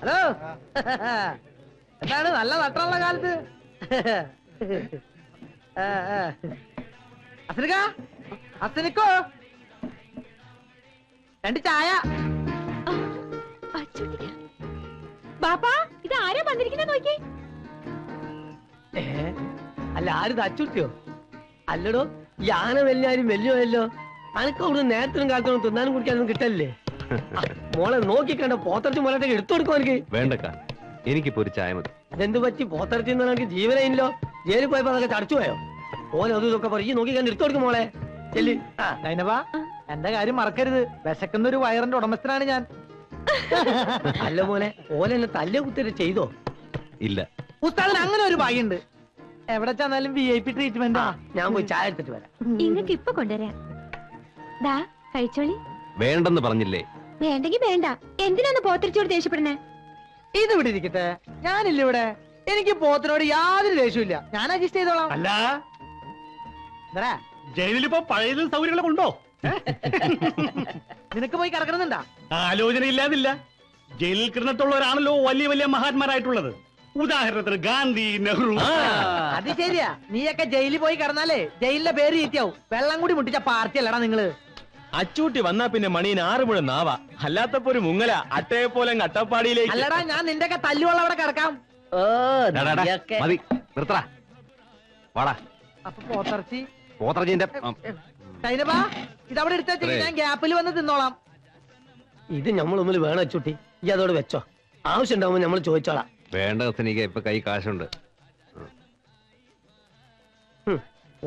Hello, എന്താണ് നല്ല നട്ടുള്ള കാലത്ത്? അസനിക്കോ 2 ചായ. ബാപ്പാ, ഇത് ആരാ വന്നിരിക്കുന്ന നോക്കി? അല്ല, ആരും അച്ചുട്ടിയോ? അല്ലടോ, ഈ ആന വലിയാരും വലിയല്ലോ. അനക്ക് അവിടെ നേരത്തിനും കാലത്തോളം തിന്നാനും കുടിക്കാനൊന്നും കിട്ടല്ലേ? മോളെ നോക്കിക്കണ്ട, പോത്തറച്ചി മോളത്തേക്ക് എടുത്തു കൊടുക്കും എനിക്ക്. വേണ്ടക്ക, എനിക്കിപ്പോ ഒരു ചായ മതി. അതെന്ത് പറ്റി? പോത്തറച്ചി എനിക്ക് ജീവനയില്ലോ. ജയിലിൽ പോയപ്പോ അതൊക്കെ ചടച്ചു പോയോ? ഓൻ അതും ഇതൊക്കെ പറയും. നോക്കിക്കണ്ട് എടുത്തു കൊടുക്കും മോളെ. ചെല്ലി. എന്റെ കാര്യം മറക്കരുത്. വിശക്കുന്ന ഒരു വയറിന്റെ ഉടമസ്ഥനാണ് ഞാൻ. അല്ല മോനെ, ഓലെന്നെ തല്ല് കുത്തിട്ട് ചെയ്തോ? ഇല്ല. ഉസ്താദിന് അങ്ങനെ ഒരു ഭാഗ്യമുണ്ട്. എവിടെ ചെന്നാലും VIP ട്രീറ്റ്മെന്റ്. ഞാൻ പോയി ചായ എടുത്തിട്ട് വരാം. ഇങ്ങക്ക് ഇപ്പൊ കൊണ്ടുവരാം. ദാ കഴിച്ചോളി. വേണ്ടെന്ന് പറഞ്ഞില്ലേ? വേണ്ടെങ്കി വേണ്ട. എന്തിനാന്ന് പോത്തിരിച്ചോട് ദേഷ്യപ്പെടണേ? ഇത് ഇവിടെ ഇരിക്കട്ടെ, ഞാനില്ല ഇവിടെ. എനിക്ക് പോത്തിനോട് യാതൊരു ദേഷ്യമില്ല. ഞാൻ അഡ്ജസ്റ്റ് ചെയ്തോളാം. അല്ല, ജയിലിലിപ്പോ പഴയ സൗകര്യങ്ങളൊക്കെ ഉണ്ടോ? നിനക്ക് പോയി കിടക്കണമെന്നുണ്ടാ? ആലോചന ഇല്ലാതില്ല. ജയിലിൽ കിടന്നിട്ടുള്ളവരാണല്ലോ വലിയ വലിയ മഹാന്മാരായിട്ടുള്ളത്. ഉദാഹരണത്തിന് ഗാന്ധി, നെഹ്റു. അത് ശരിയാ. നീയൊക്കെ ജയിലിൽ പോയി കിടന്നാലേ ജയിലിന്റെ പേര് ചീത്തയാവും. വെള്ളം കൂടി മുട്ടിച്ച പാർട്ടി അല്ലടാ നിങ്ങള്. അച്ചൂട്ടി വന്നാ പിന്നെ മണീന് 6 മുഴ നാവാ. അല്ലാത്തപ്പോ ഒരു മുങ്ങല അട്ടയെ പോലെ അട്ടപ്പാടിയിലേക്ക്. അല്ലടാ, ഞാൻ നിന്റെ ഒക്കെ തല്ലുവെള്ളം അവിടെ കിടക്കാം. മതി, നിർത്തടാ. വാടാ. അപ്പൊ പോത്തർച്ചി പോത്തർച്ചിന്റെ ഇതവിടെ എടുത്ത ഞാൻ ഗ്യാപ്പിൽ വന്ന് തിന്നോളാം. ഇത് നമ്മളൊന്നിൽ വേണം അച്ചൂട്ടി. ഈ അതോട് വെച്ചോ. ആവശ്യം ഉണ്ടാവുമ്പോ നമ്മൾ ചോദിച്ചോളാം. വേണ്ട എനിക്ക് ഇപ്പൊ കൈ കാശുണ്ട്.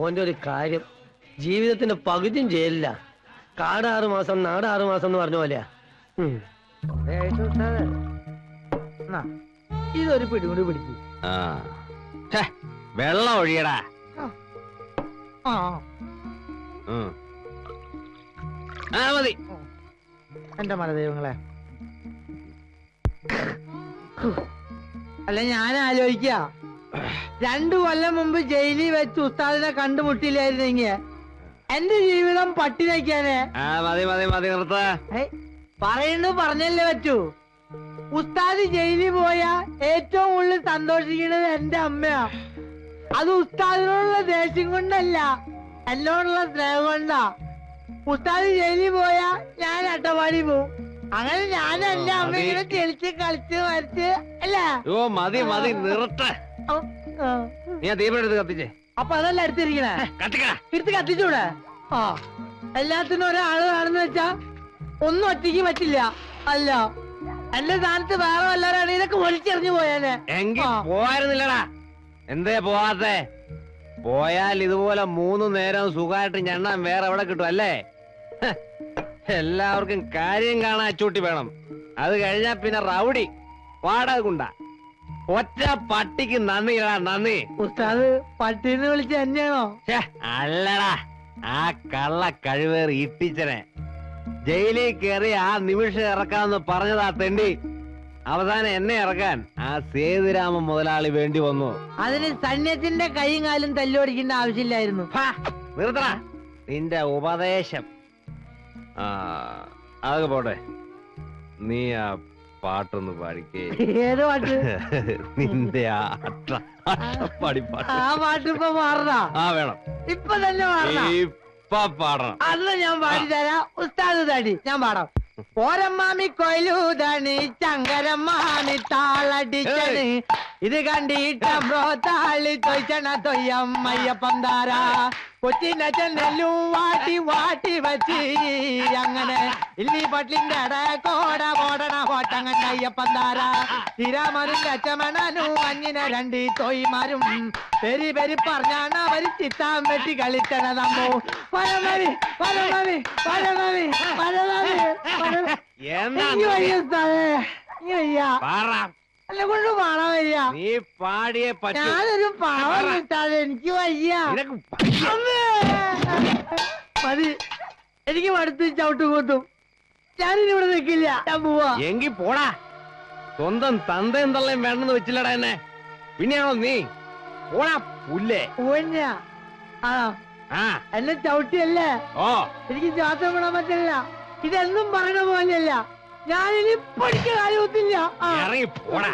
ഓന്റെ ഒരു കാര്യം, ജീവിതത്തിന്റെ പകുതിയും ജയിലില്ല. കാട് 6 മാസം, നാട് 6 മാസം എന്ന് പറഞ്ഞ പോലെയാ. ഇതൊരു പിടികൂടി പിടിക്കും. വെള്ളം ഒഴിയടാ. മതി. എന്റെ മലദൈവങ്ങളെ, അല്ല ഞാൻ ആലോചിക്ക, 2 കൊല്ലം മുമ്പ് ജയിലിൽ വെച്ച് ഉസ്താദിനെ കണ്ടുമുട്ടില്ലായിരുന്നെങ്കിൽ എന്റെ ജീവിതം പട്ടിണിക്കാനെ. മതി മതി മതി, നിർത്ത. പറയുന്നു പറഞ്ഞല്ലേ പറ്റൂ. ഉസ്താദ് ജയിലിൽ പോയാ ഏറ്റവും കൂടുതൽ സന്തോഷിക്കുന്നത് എന്റെ അമ്മയാ. അത് ഉസ്താദിനോടുള്ള ദേഷ്യം കൊണ്ടല്ല, എന്നോടുള്ള സ്നേഹം കൊണ്ടാ. ഉസ്താദ് ജയിലിൽ പോയാ ഞാൻ അട്ടപ്പാടി പോവും. അങ്ങനെ ഞാൻ എന്റെ അമ്മ ഇങ്ങനെ ചെളിച്ച് കളിച്ച് മരിച്ച് അല്ലേ. മതി മതി, നിർത്ത. നീ ദീപെടുത്ത് കത്തിച്ചേ. അപ്പൊ അതല്ല എടുത്തിരിക്കണേ. എടുത്ത് കത്തിച്ചൂടെ? എല്ലാത്തിനും ഒരാള് കാണുന്ന വെച്ചാ ഒന്നും ഒറ്റയ്ക്ക് പറ്റില്ല. അല്ല, എന്റെ സ്ഥാനത്ത് വേറെ വല്ലവരാണ് ഇതൊക്കെ ഒളിച്ചെറിഞ്ഞു പോയാനെ. എങ്കിൽ പോയായിരുന്നില്ലടാ. എന്തേ പോവാത്തെ? പോയാൽ ഇതുപോലെ 3 നേരം സുഖമായിട്ട് ഞണ്ണാൻ വേറെ എവിടെ കിട്ടും അല്ലേ? എല്ലാവർക്കും കാര്യം കാണാൻ അച്ചൂട്ടി വേണം. അത് കഴിഞ്ഞാ പിന്നെ റൗഡി വാടക കൊണ്ട. ഒറ്റ പട്ടിക്ക് നന്ദിടാ, നന്ദി. ഉസ്താദ് പട്ടിന്ന് വിളിച്ച തന്നെയാണോ? അല്ലടാ, ആ കള്ള കഴിവേറി ഇട്ടിച്ചനെ ജയിലിൽ കയറി ആ നിമിഷം ഇറക്കാമെന്ന് പറഞ്ഞതാ തെണ്ടി. അവസാനം എന്നെ ഇറക്കാൻ ആ സേതുരാമ മുതലാളി വേണ്ടി വന്നു. അതിന് സൈന്യത്തിന്റെ കൈയും കാലും തല്ലുപടിക്കേണ്ട ആവശ്യമില്ലായിരുന്നു. നിർത്തടാ നിന്റെ ഉപദേശം. അതൊക്കെ പോട്ടെ, നീ ആ പാട്ടൊന്ന് പാടിക്കേ. ഏത് പാട്ട്? നിന്റെ അട്ടപ്പാടി പാട്ട്. ആ പാട്ട് ഇപ്പൊ മാറണ? വേണം. ഇപ്പൊ തന്നെ മാറണം. ഇപ്പൊ പാടണം. അന്ന് ഞാൻ പാടിത്തരാം. ഉസ്താദ് തടി ഞാൻ പാടാം. പോരമ്മാമി കൊയിലൂതണി ചങ്കരമ്മാമി താളടിച്ചണ്. ഇത് കണ്ടിട്ട് ബ്രോത്താളി തൊയ്ച്ചണ തൊയ്യമ്മയ്യപ്പം താരാ. കൊച്ചിന്റെ ചെന്നെല്ലും വാട്ടി വാട്ടി വച്ച് അങ്ങനെ ഇല്ലി പട്ടിന്റെ കോട പോടണ ഹോട്ടങ്ങണ്ട അയ്യപ്പം താരാ. തിരാമറിന്റെ അച്ചമണനും അഞ്ഞിനെ 2 തോയിമാരും പെരി പെരി പറഞ്ഞാണ് അവര് ചിത്താൻ വെട്ടി കളിച്ചണതമ്മോ. പരമവി പരമവി പരമവി പരമവി എന്നെ കൊണ്ട് പാടാൻ വയ്യ. നീ പാടിയേ പറ്റൂ. ഞാനൊരു പാവം കിട്ടാതെ എനിക്ക് വയ്യ. മതി, എനിക്ക് മടുത്ത് ചവിട്ടും കൂത്തും. ഞാനിനി ഇവിടെ നിൽക്കില്ല, ഞാൻ പോവാ. എങ്കി പോടാ. സ്വന്തം തന്തയും തള്ളയും വേണമെന്ന് വെച്ചില്ലടാ എന്നെ. പിന്നെയാണോ നീ? പോടാ പുല്ലേ. എന്നെ ചവിട്ടിയല്ലേ? എനിക്ക് ശ്വാസം വിടാൻ പറ്റില്ല. ഇതെന്നും പറയണ പോലെയല്ല. ഞാനിനി പഠിക്കാൻ കാര്യമൊന്നുമില്ല. ഇറങ്ങി പോടാ.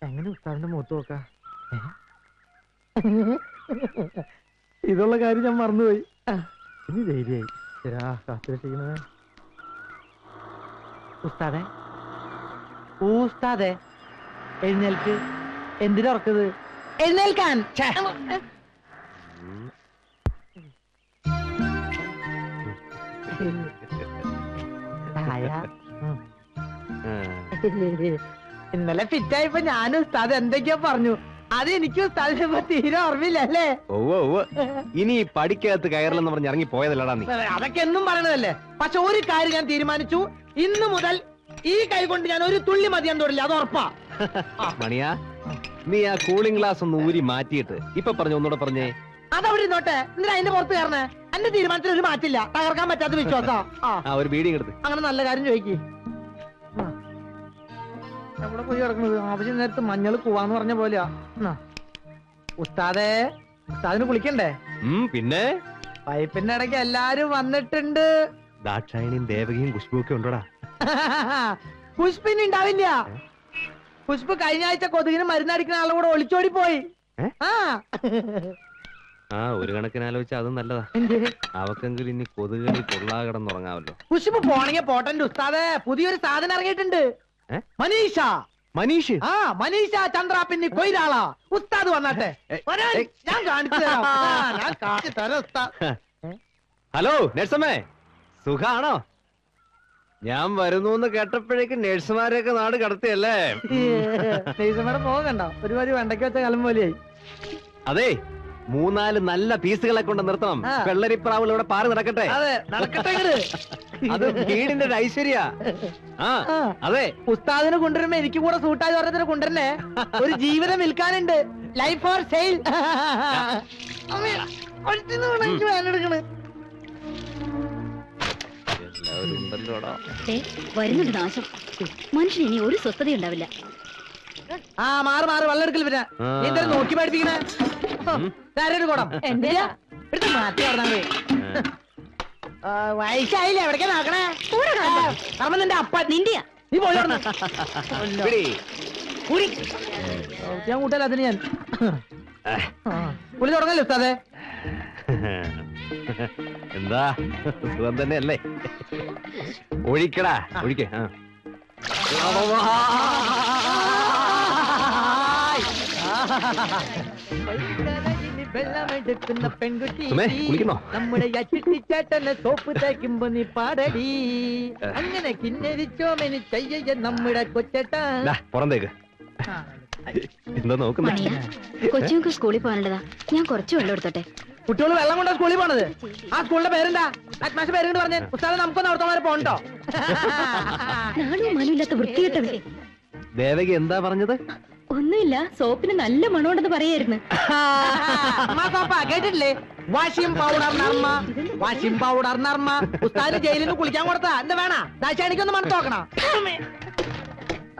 എങ്ങനെ ഉസ്താദിന്റെ മുഖത്ത് നോക്കാ? ഇതുള്ള കാര്യം ഞാൻ മറന്നുപോയി. ഇനി ധൈര്യമായി. ശരാ കാത്തിരിക്കണേ. ഉസ്താദെ, ഉസ്താദെ, എഴുന്നേൽക്ക്. എന്തിനുറക്കത്? എഴുന്നേൽക്കാൻ. ഇന്നലെ ഫിറ്റായപ്പോ ഞാനും ഉസ്താദ് എന്തൊക്കെയോ പറഞ്ഞു. അത് എനിക്ക് ഉസ്താദിനെ തീരെ ഓർമ്മയില്ലല്ലേ? ഇനി പഠിക്കകത്ത് കയറില്ലെന്ന് പറഞ്ഞ് ഇറങ്ങി പോയതല്ലടാ നീ. അതൊക്കെ എന്നും പറയണതല്ലേ. പക്ഷെ ഒരു കാര്യം ഞാൻ തീരുമാനിച്ചു. ഇന്ന് മുതൽ ഈ കൈ കൊണ്ട് ഞാൻ ഒരു തുള്ളി മതിയാൻ തൊടില്ല. അത് ഉറപ്പാ. മണിയാ, നീ ആ കൂളിംഗ് ഗ്ലാസ് ഒന്ന് ഊരി മാറ്റിയിട്ട് ഇപ്പൊ പറഞ്ഞു ഒന്നുകൂടെ പറഞ്ഞേ. അതവിടെ ഇരുന്നോട്ടെ. എന്തിനാ അതിന്റെ പുറത്ത് കയറണേ? എന്റെ തീരുമാനത്തിൽ ഒരു മാറ്റില്ല. തകർക്കാൻ പറ്റാത്ത വിശ്വാസാ. ഒരു ബീഡിങ് എടുത്ത്. അങ്ങനെ നല്ല കാര്യം ചോദിക്ക്. എവിടെ പോയി കിടക്കുന്നത്? ആവശ്യം നേരത്ത് മഞ്ഞൾ കൂവാന്ന് പറഞ്ഞ പോലെയാ. ഉസ്താദേ, ഉസ്താദിന് കുളിക്കണ്ടേ? പിന്നെ പൈപ്പിന്റെ ഇടയ്ക്ക് എല്ലാരും വന്നിട്ടുണ്ട്. ദാക്ഷായണിയും ദേവകിയും ഖുശ്ബുവും ഒക്കെ ഉണ്ടോടാ? പുഷ്പിന് ഉണ്ടാവില്ല. പുഷ്പ് കഴിഞ്ഞ ആഴ്ച കൊതുകിന് മരുന്നടിക്കുന്ന ആളുടെ കൂടെ ഒളിച്ചോടി പോയി. ഒരു കണക്കിന് ആലോചിച്ച അതും നല്ലതാ. അവക്കെങ്കിലും ഇനി കൊതുകളിൽ കൊള്ളാ കിടന്നുറങ്ങാമല്ലോ. പുഷ്പ് പോണെങ്കിൽ പോട്ടന്റെ ഉസ്താദേ, പുതിയൊരു സാധനം ഇറങ്ങിയിട്ടുണ്ട്. മനീഷ. മനീഷ്? മനീഷ ചന്ദ്ര പിന്നെ കൊയിലാളാ. ഉസ്താദ് വന്നാട്ടെ. ഞാൻ കാണിച്ചു തരാം. ഞാൻ കാണിച്ചു തരാം ഉസ്താദ്. ഹലോ നഴ്സമ്മേ, സുഖാണോ? ഞാൻ വരുന്നു കേട്ടപ്പോഴേക്കും നഴ്സുമാരെയൊക്കെ നാട് കടത്തിയല്ലേ? നഴ്സുമാരെ പോകണ്ട. ഒരുപാട് വെണ്ടയ്ക്ക് വെച്ച കലം പോലെയായി. അതെ, 3-4 നല്ല പീസുകളെ കൊണ്ട് നിർത്തണം. വെള്ളരിപ്രാവുകൾ ഇവിടെ പാറി നടക്കട്ടെ. അതെ, നടക്കട്ടെ. അത് വീടിന്റെ ഒരു ഐശ്വര്യ. അതെ, ഉസ്താദിന് കൊണ്ടുവരുമ്പോ എനിക്ക് കൂടെ സൂട്ടായി പറഞ്ഞതിന് കൊണ്ടുവരണേ. ഒരു ജീവിതം വിൽക്കാനുണ്ട്. Life for sale. വേനെടുക്കണ്. വരുന്നുണ്ട് നാശം. മനുഷ്യൻ ഇനി ഒരു സ്വസ്ഥത ഉണ്ടാവില്ല. മാറ് വെള്ളം എടുക്കൽ. പിന്നെ നീ എന്തായാലും നോക്കി പഠിപ്പിക്കണേ. കുടം എന്തിനാ എടുത്ത് മാറ്റി പറഞ്ഞാൽ വയസ്സായില്ലേ? എവിടേക്കാ നോക്കണേ? കാരണം നിന്റെ അപ്പ നിന്റെയാ. നീ പോയി ഞാൻ കൂട്ടല്ല. അതിന് ഞാൻ പുള്ളി തുടങ്ങല്ലേ ഉസ്താദേ? എന്താ സുഖം തന്നെ അല്ലേ? ഒഴിക്കടാ, ഒഴിക്കേ. വെള്ളമെടുക്കുന്ന പെൺകുട്ടി കുളിക്കുന്നോ? നമ്മുടെ ചേട്ടനെ സോപ്പ് തേക്കുമ്പോ നീ പാടടി. അങ്ങനെ കിന്നരിച്ചോമെനി ചെയ്യ നമ്മുടെ കൊച്ചേട്ടാ. പുറന്തേക്ക്. എന്താ നോക്കുന്നേ? കൊച്ചുങ്ങൾക്ക് സ്കൂളിൽ പോകാനുള്ളതാ. ഞാൻ കുറച്ച് വെള്ളം എടുത്തോട്ടെ. കുട്ടികൾ വെള്ളം കൊണ്ടാ സ്കൂളിൽ പോണത്. ആ സ്കൂളിന്റെ പേരെന്താ? അറ്റ്മാഷ പേര് കൊണ്ട് പറഞ്ഞേ. ഉസ്താദ് നമുക്കൊന്ന് അവിടുത്തെ വരെ പോകണ്ടോ? നാണോ മനുമില്ലാത്ത വൃത്തികെട്ടവേ. ദേവകി എന്താ പറഞ്ഞത്? ഒന്നുമില്ല, സോപ്പിന് നല്ല മണമുണ്ടെന്ന് പറയായിരുന്നു. കേട്ടിട്ടില്ലേ? Washing powder Nirma, washing powder Nirma. ഉസ്താദിന് ജയിലിൽ നിന്ന് കുളിക്കാൻ കൊടുത്താ എന്താ വേണ? ദാശാണിക്കൊന്ന് മണത്ത് നോക്കണം.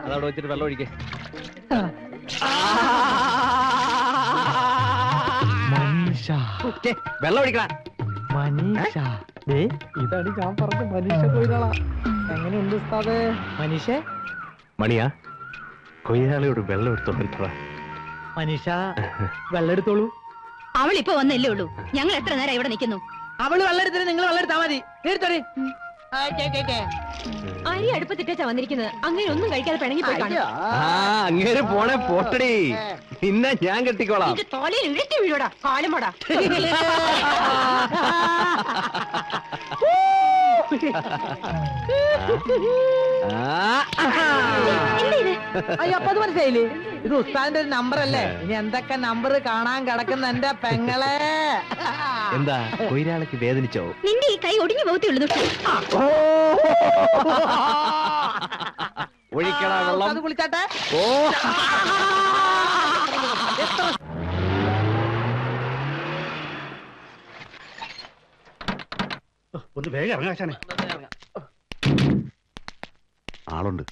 അതവിടെ വെച്ചിട്ട് വെള്ളം ഒഴിക്കേ. വെള്ളം ഒഴിക്കണം. മനീഷ. ഇതാണ് ഞാൻ പറഞ്ഞ മനീഷ കൊയിലാളാ. എങ്ങനെയുണ്ട് ഉസ്താദേ? മനീഷ മണിയാ, കൊയ്യാളിയോട് വെള്ളം എടുത്തോളൂ. മനീഷ വെള്ളം എടുത്തോളൂ. അവൾ ഇപ്പൊ വന്നല്ലേ ഉള്ളൂ. ഞങ്ങൾ എത്ര നേരം ഇവിടെ നിൽക്കുന്നു. അവള് വെള്ളം എടുത്തിട്ട് നിങ്ങൾ വെള്ളം എടുത്താ മതി. എടുത്തോടി. അരി അടുപ്പത്തിട്ടാ വന്നിരിക്കുന്നത്. അങ്ങനെ ഒന്നും കഴിക്കാതെ പിണങ്ങി പോയി കാണും. അങ്ങേര് പോണേ പോട്ടടി. പിന്നെ ഞാൻ കെട്ടിക്കോളാം. തോലയിൽ ഇഴത്തി വീഴോടാ കാലമോടാ. അയ്യപ്പ അത് മനസ്സിലായില്ലേ? ഇത് ഉസ്താദിന്റെ ഒരു നമ്പർ അല്ലേ? ഇനി എന്തൊക്കെ നമ്പർ കാണാൻ കിടക്കുന്ന എന്റെ പെങ്ങളെ. എന്താ കൊയിലാളിക്ക് വേദനിച്ചോ? നിന്റെ ഈ കൈ ഒടിഞ്ഞു പോകത്തേ ഉള്ളൂ. ഒഴിക്കടാ വെള്ളം. അത് കുളിച്ചാട്ടെ. ഒന്ന് വേഗം ഇറങ്ങാശാനെ. ആളുണ്ട്.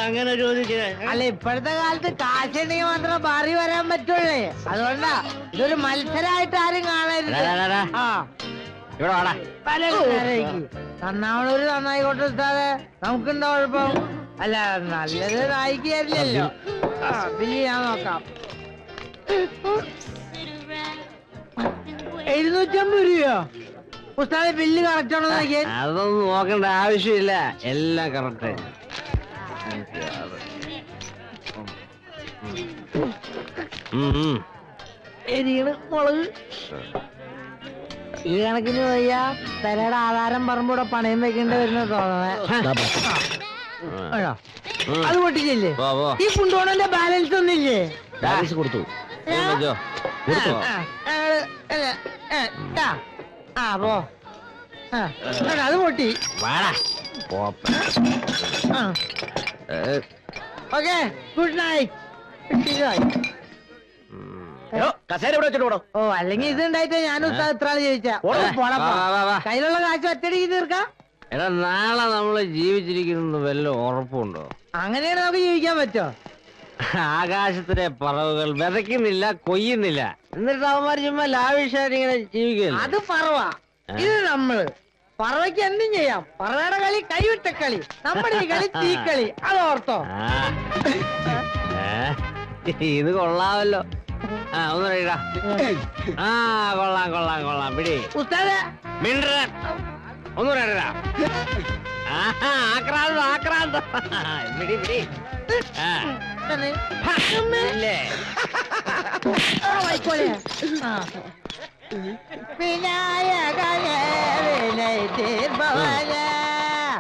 അങ്ങനെ ചോദിച്ചേ? അല്ല ഇപ്പോഴത്തെ കാലത്ത് കാശുണ്ടെങ്കിൽ മാത്രമേ ബാറി വരാൻ പറ്റുള്ളേ. അതുകൊണ്ടാ ഇതൊരു മത്സരമായിട്ട് ആരും കാണരുത്. ആ ഇവിടെ വാടാ. നന്നാവണൊരു നന്നായിക്കോട്ടെ ഉസ്താദെ, നമുക്കെന്താ കുഴപ്പം? അല്ല നല്ലത് നായിക്ക് തരില്ലല്ലോ. ആ ബില്ല് ഞാൻ നോക്കാം. 750 രൂപയോ? ഉസ്താദെ ബില്ല് കറക്റ്റ് ആണോ നോക്കിയേ? അതൊന്നും നോക്കേണ്ട ആവശ്യമില്ല, എല്ലാം കറക്റ്റ്. എരിയണ് മുളക് ഈ കണക്കിന് വയ്യ. പെരയുടെ ആധാരം പറമ്പൂടെ പണയം വെക്കേണ്ടി വരുന്ന തോന്നണേ. അത് പൊട്ടിച്ചില്ലേ? ഈ കുണ്ടോണന്റെ ബാലൻസ് ഒന്നില്ലേ? കൊടുത്തു. അത് പൊട്ടി. Okay, good night. ഓ അല്ലെങ്കിൽ ഇത് ഉണ്ടായിട്ട് ഞാൻ ഉസ്താദ് ഇത്ര ആള് ചോദിച്ചാ കയ്യിലുള്ള കാശ് ഒറ്റടിക്ക് തീർക്കാം. എടാ നാളെ നമ്മള് ജീവിച്ചിരിക്കുന്നത് വല്ല ഉറപ്പുണ്ടോ? അങ്ങനെയാണ് നമുക്ക് ജീവിക്കാൻ പറ്റോ? ആകാശത്തിലെ പറവുകൾ വിതയ്ക്കുന്നില്ല, കൊയ്യുന്നില്ല, എന്നിട്ട് അവന്മാര് ചുമ്മാ ലാവിഷായിട്ട് ഇങ്ങനെ ജീവിക്കില്ല. അത് പറവ, ഇത് നമ്മള്. പറവയ്ക്ക് എന്തും ചെയ്യാം. പറവയുടെ കളി കൈവിട്ട കളി, നമ്മുടെ ഈ കളി തീക്കളി. അത് ഓർത്തോ? ഇത് കൊള്ളാമല്ലോ. ആ ഒന്ന് കഴിടാ. ആ കൊള്ളാം കൊള്ളാം കൊള്ളാം. പിടി ഉസ്താദേ, മിണ്ടൻ ഒന്നും കഴിടാ. ആക്രാന്തം ആക്രാന്തം. പിടി പിടി. വിനായകനെ വിനയ തീർഭവൻ